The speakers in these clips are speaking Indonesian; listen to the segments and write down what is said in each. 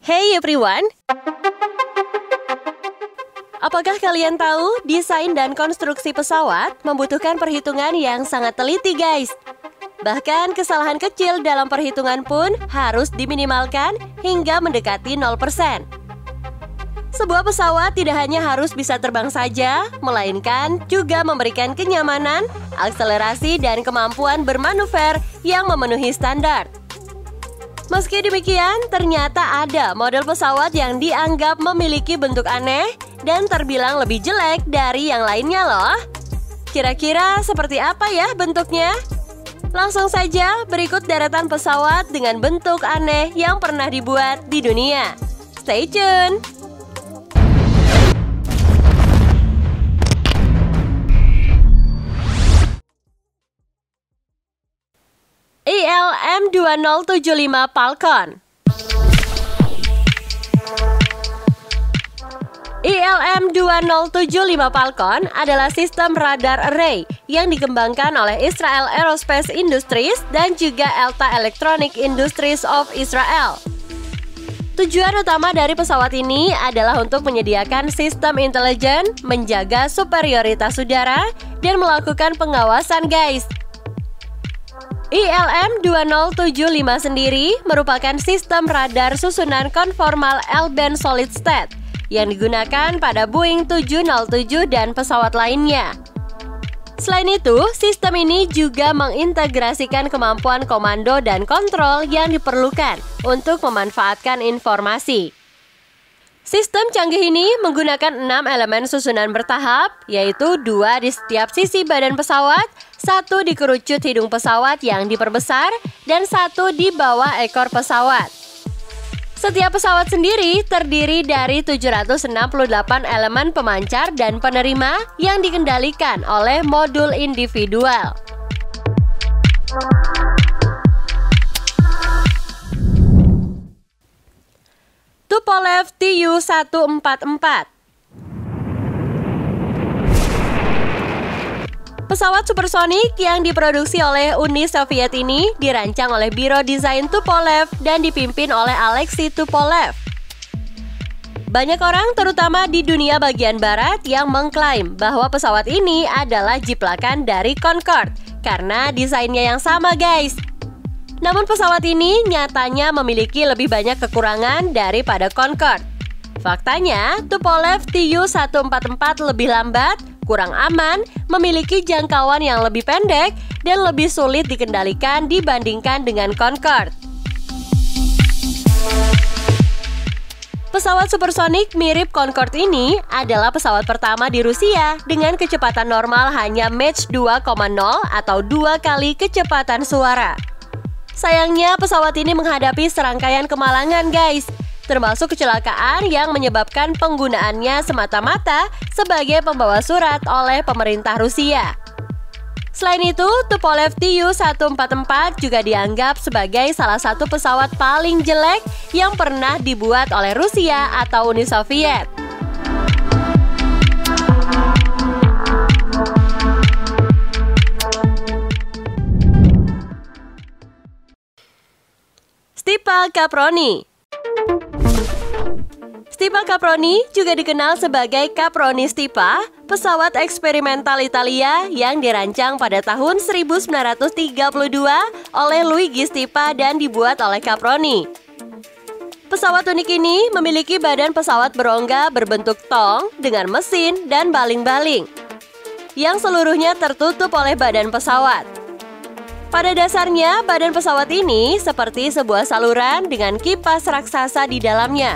Hey everyone! Apakah kalian tahu desain dan konstruksi pesawat membutuhkan perhitungan yang sangat teliti, guys? Bahkan kesalahan kecil dalam perhitungan pun harus diminimalkan hingga mendekati 0%. Sebuah pesawat tidak hanya harus bisa terbang saja, melainkan juga memberikan kenyamanan, akselerasi, dan kemampuan bermanuver yang memenuhi standar. Meski demikian, ternyata ada model pesawat yang dianggap memiliki bentuk aneh dan terbilang lebih jelek dari yang lainnya loh. Kira-kira seperti apa ya bentuknya? Langsung saja berikut deretan pesawat dengan bentuk aneh yang pernah dibuat di dunia. Stay tune! ILM-2075 Falcon. ILM-2075 Falcon adalah sistem radar array yang dikembangkan oleh Israel Aerospace Industries dan juga Elta Electronic Industries of Israel. Tujuan utama dari pesawat ini adalah untuk menyediakan sistem intelijen, menjaga superioritas udara, dan melakukan pengawasan, guys. ILM-2075 sendiri merupakan sistem radar susunan konformal L-band solid state yang digunakan pada Boeing 707 dan pesawat lainnya. Selain itu, sistem ini juga mengintegrasikan kemampuan komando dan kontrol yang diperlukan untuk memanfaatkan informasi. Sistem canggih ini menggunakan 6 elemen susunan bertahap, yaitu 2 di setiap sisi badan pesawat, 1 di kerucut hidung pesawat yang diperbesar, dan 1 di bawah ekor pesawat. Setiap pesawat sendiri terdiri dari 768 elemen pemancar dan penerima yang dikendalikan oleh modul individual. Tupolev Tu-144. Pesawat supersonik yang diproduksi oleh Uni Soviet ini dirancang oleh Biro Desain Tupolev dan dipimpin oleh Alexei Tupolev. Banyak orang, terutama di dunia bagian barat, yang mengklaim bahwa pesawat ini adalah jiplakan dari Concorde karena desainnya yang sama, guys. Namun pesawat ini nyatanya memiliki lebih banyak kekurangan daripada Concorde. Faktanya, Tupolev Tu-144 lebih lambat, kurang aman, memiliki jangkauan yang lebih pendek, dan lebih sulit dikendalikan dibandingkan dengan Concorde. Pesawat supersonik mirip Concorde ini adalah pesawat pertama di Rusia dengan kecepatan normal hanya Mach 2,0 atau 2 kali kecepatan suara. Sayangnya pesawat ini menghadapi serangkaian kemalangan, guys, termasuk kecelakaan yang menyebabkan penggunaannya semata-mata sebagai pembawa surat oleh pemerintah Rusia. Selain itu, Tupolev Tu-144 juga dianggap sebagai salah satu pesawat paling jelek yang pernah dibuat oleh Rusia atau Uni Soviet. Stipa Caproni. Stipa Caproni juga dikenal sebagai Caproni Stipa, pesawat eksperimental Italia yang dirancang pada tahun 1932 oleh Luigi Stipa dan dibuat oleh Caproni. Pesawat unik ini memiliki badan pesawat berongga berbentuk tong dengan mesin dan baling-baling, yang seluruhnya tertutup oleh badan pesawat. Pada dasarnya, badan pesawat ini seperti sebuah saluran dengan kipas raksasa di dalamnya.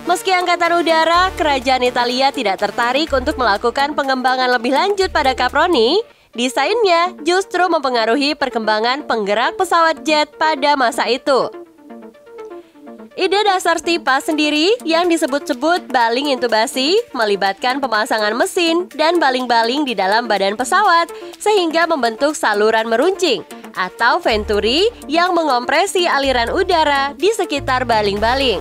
Meski Angkatan Udara Kerajaan Italia tidak tertarik untuk melakukan pengembangan lebih lanjut pada Caproni, desainnya justru mempengaruhi perkembangan penggerak pesawat jet pada masa itu. Ide dasar Stipa sendiri yang disebut-sebut baling intubasi melibatkan pemasangan mesin dan baling-baling di dalam badan pesawat sehingga membentuk saluran meruncing atau venturi yang mengompresi aliran udara di sekitar baling-baling.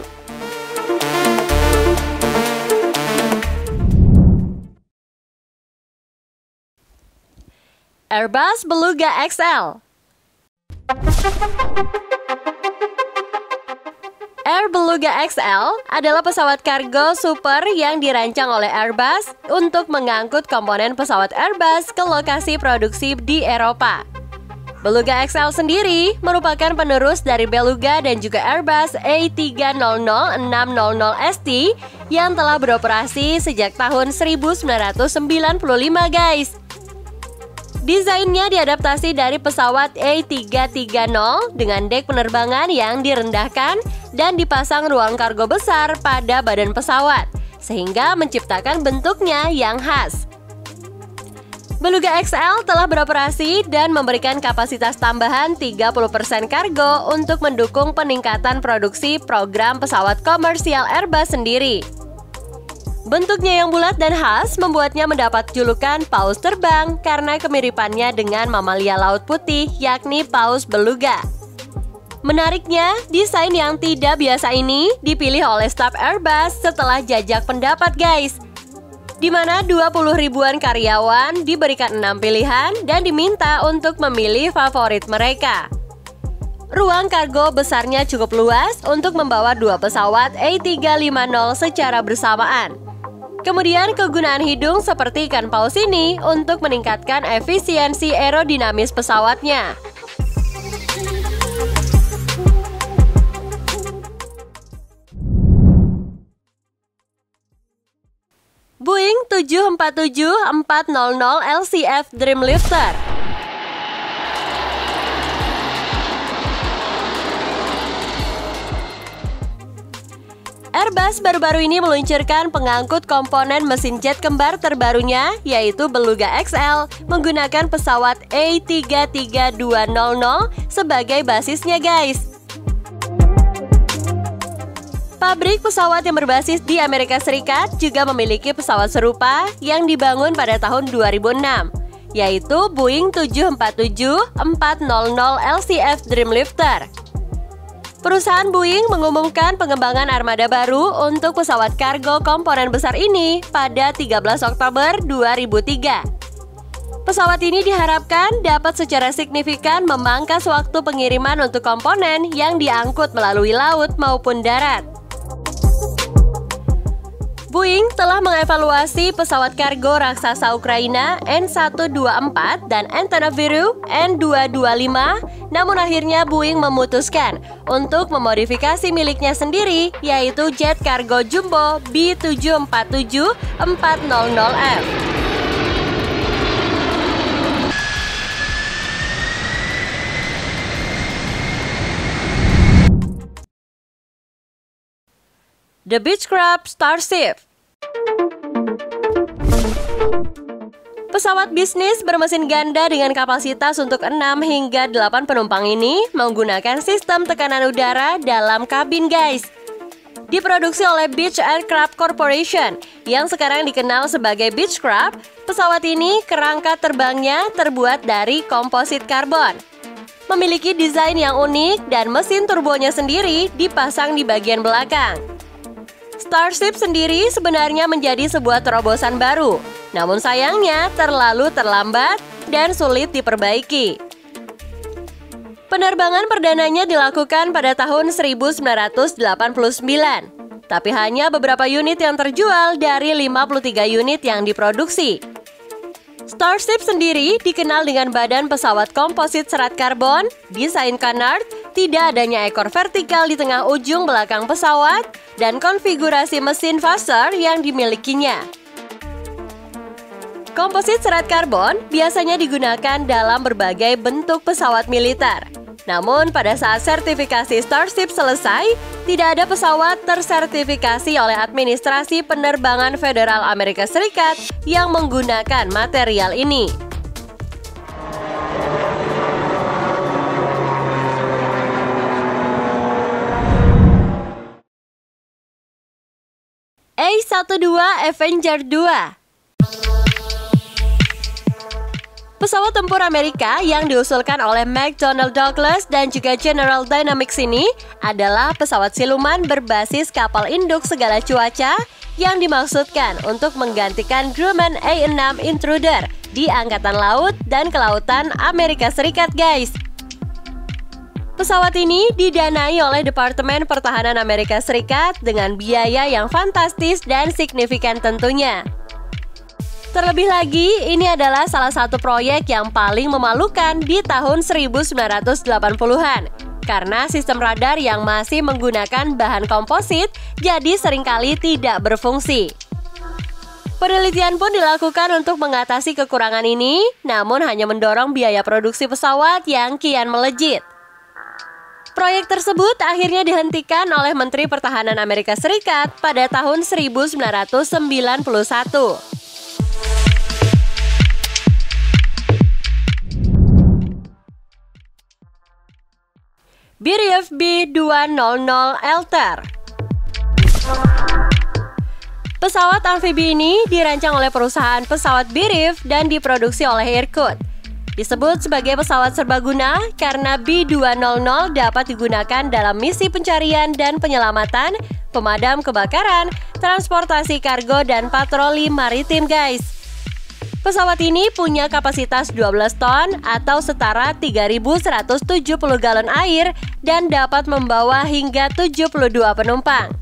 Airbus Beluga XL. Air Beluga XL adalah pesawat kargo super yang dirancang oleh Airbus untuk mengangkut komponen pesawat Airbus ke lokasi produksi di Eropa. Beluga XL sendiri merupakan penerus dari Beluga dan juga Airbus A300-600ST yang telah beroperasi sejak tahun 1995 guys. Desainnya diadaptasi dari pesawat A330 dengan dek penerbangan yang direndahkan dan dipasang ruang kargo besar pada badan pesawat, sehingga menciptakan bentuknya yang khas. Beluga XL telah beroperasi dan memberikan kapasitas tambahan 30% kargo untuk mendukung peningkatan produksi program pesawat komersial Airbus sendiri. Bentuknya yang bulat dan khas membuatnya mendapat julukan paus terbang karena kemiripannya dengan mamalia laut putih yakni paus beluga. Menariknya, desain yang tidak biasa ini dipilih oleh staf Airbus setelah jajak pendapat guys, di mana 20 ribuan karyawan diberikan 6 pilihan dan diminta untuk memilih favorit mereka. Ruang kargo besarnya cukup luas untuk membawa 2 pesawat A350 secara bersamaan. Kemudian kegunaan hidung seperti ikan paus ini untuk meningkatkan efisiensi aerodinamis pesawatnya. Boeing 747-400 LCF Dreamlifter. Airbus baru-baru ini meluncurkan pengangkut komponen mesin jet kembar terbarunya, yaitu Beluga XL, menggunakan pesawat A33200 sebagai basisnya guys. Pabrik pesawat yang berbasis di Amerika Serikat juga memiliki pesawat serupa yang dibangun pada tahun 2006, yaitu Boeing 747-400 LCF Dreamlifter. Perusahaan Boeing mengumumkan pengembangan armada baru untuk pesawat kargo komponen besar ini pada 13 Oktober 2003. Pesawat ini diharapkan dapat secara signifikan memangkas waktu pengiriman untuk komponen yang diangkut melalui laut maupun darat. Boeing telah mengevaluasi pesawat kargo raksasa Ukraina N124 dan Antonov N225, namun akhirnya Boeing memutuskan untuk memodifikasi miliknya sendiri, yaitu jet kargo jumbo B747-400F. The Beechcraft Starship. Pesawat bisnis bermesin ganda dengan kapasitas untuk 6 hingga 8 penumpang ini menggunakan sistem tekanan udara dalam kabin guys. Diproduksi oleh Beech Aircraft Corporation yang sekarang dikenal sebagai Beechcraft, pesawat ini kerangka terbangnya terbuat dari komposit karbon. Memiliki desain yang unik dan mesin turbonya sendiri dipasang di bagian belakang. Starship sendiri sebenarnya menjadi sebuah terobosan baru, namun sayangnya terlalu terlambat dan sulit diperbaiki. Penerbangan perdananya dilakukan pada tahun 1989, tapi hanya beberapa unit yang terjual dari 53 unit yang diproduksi. Starship sendiri dikenal dengan badan pesawat komposit serat karbon, desain canard, tidak adanya ekor vertikal di tengah ujung belakang pesawat, dan konfigurasi mesin phaser yang dimilikinya. Komposit serat karbon biasanya digunakan dalam berbagai bentuk pesawat militer. Namun pada saat sertifikasi Starship selesai, tidak ada pesawat tersertifikasi oleh Administrasi Penerbangan Federal Amerika Serikat yang menggunakan material ini. A-12 Avenger II. Pesawat tempur Amerika yang diusulkan oleh McDonnell Douglas dan juga General Dynamics ini adalah pesawat siluman berbasis kapal induk segala cuaca yang dimaksudkan untuk menggantikan Grumman A-6 Intruder di Angkatan Laut dan Kelautan Amerika Serikat guys. Pesawat ini didanai oleh Departemen Pertahanan Amerika Serikat dengan biaya yang fantastis dan signifikan tentunya. Terlebih lagi, ini adalah salah satu proyek yang paling memalukan di tahun 1980-an. Karena sistem radar yang masih menggunakan bahan komposit, jadi seringkali tidak berfungsi. Penelitian pun dilakukan untuk mengatasi kekurangan ini, namun hanya mendorong biaya produksi pesawat yang kian melejit. Proyek tersebut akhirnya dihentikan oleh Menteri Pertahanan Amerika Serikat pada tahun 1991. Birif B200 Altair. Pesawat amfibi ini dirancang oleh perusahaan pesawat Birif dan diproduksi oleh Irkut. Disebut sebagai pesawat serbaguna karena B200 dapat digunakan dalam misi pencarian dan penyelamatan, pemadam kebakaran, transportasi kargo, dan patroli maritim, guys. Pesawat ini punya kapasitas 12 ton atau setara 3.170 galon air dan dapat membawa hingga 72 penumpang.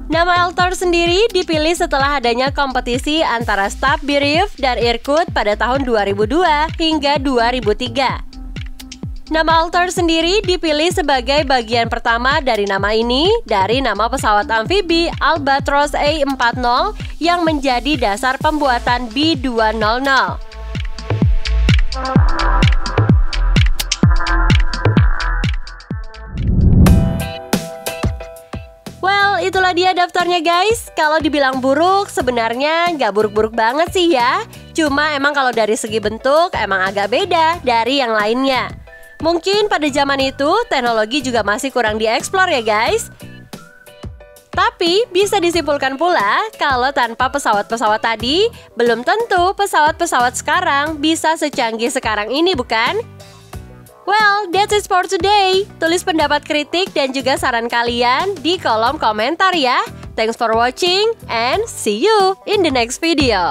Nama Altair sendiri dipilih setelah adanya kompetisi antara staf Birif dan Irkut pada tahun 2002 hingga 2003. Nama Altair sendiri dipilih sebagai bagian pertama dari nama ini dari nama pesawat amfibi Albatros A40 yang menjadi dasar pembuatan B200. Well, itulah dia daftarnya, guys. Kalau dibilang buruk, sebenarnya nggak buruk-buruk banget sih ya. Cuma emang kalau dari segi bentuk, emang agak beda dari yang lainnya. Mungkin pada zaman itu, teknologi juga masih kurang dieksplor ya, guys. Tapi bisa disimpulkan pula, kalau tanpa pesawat-pesawat tadi, belum tentu pesawat-pesawat sekarang bisa secanggih sekarang ini, bukan? Well, that's it for today. Tulis pendapat kritik dan juga saran kalian di kolom komentar ya. Thanks for watching and see you in the next video.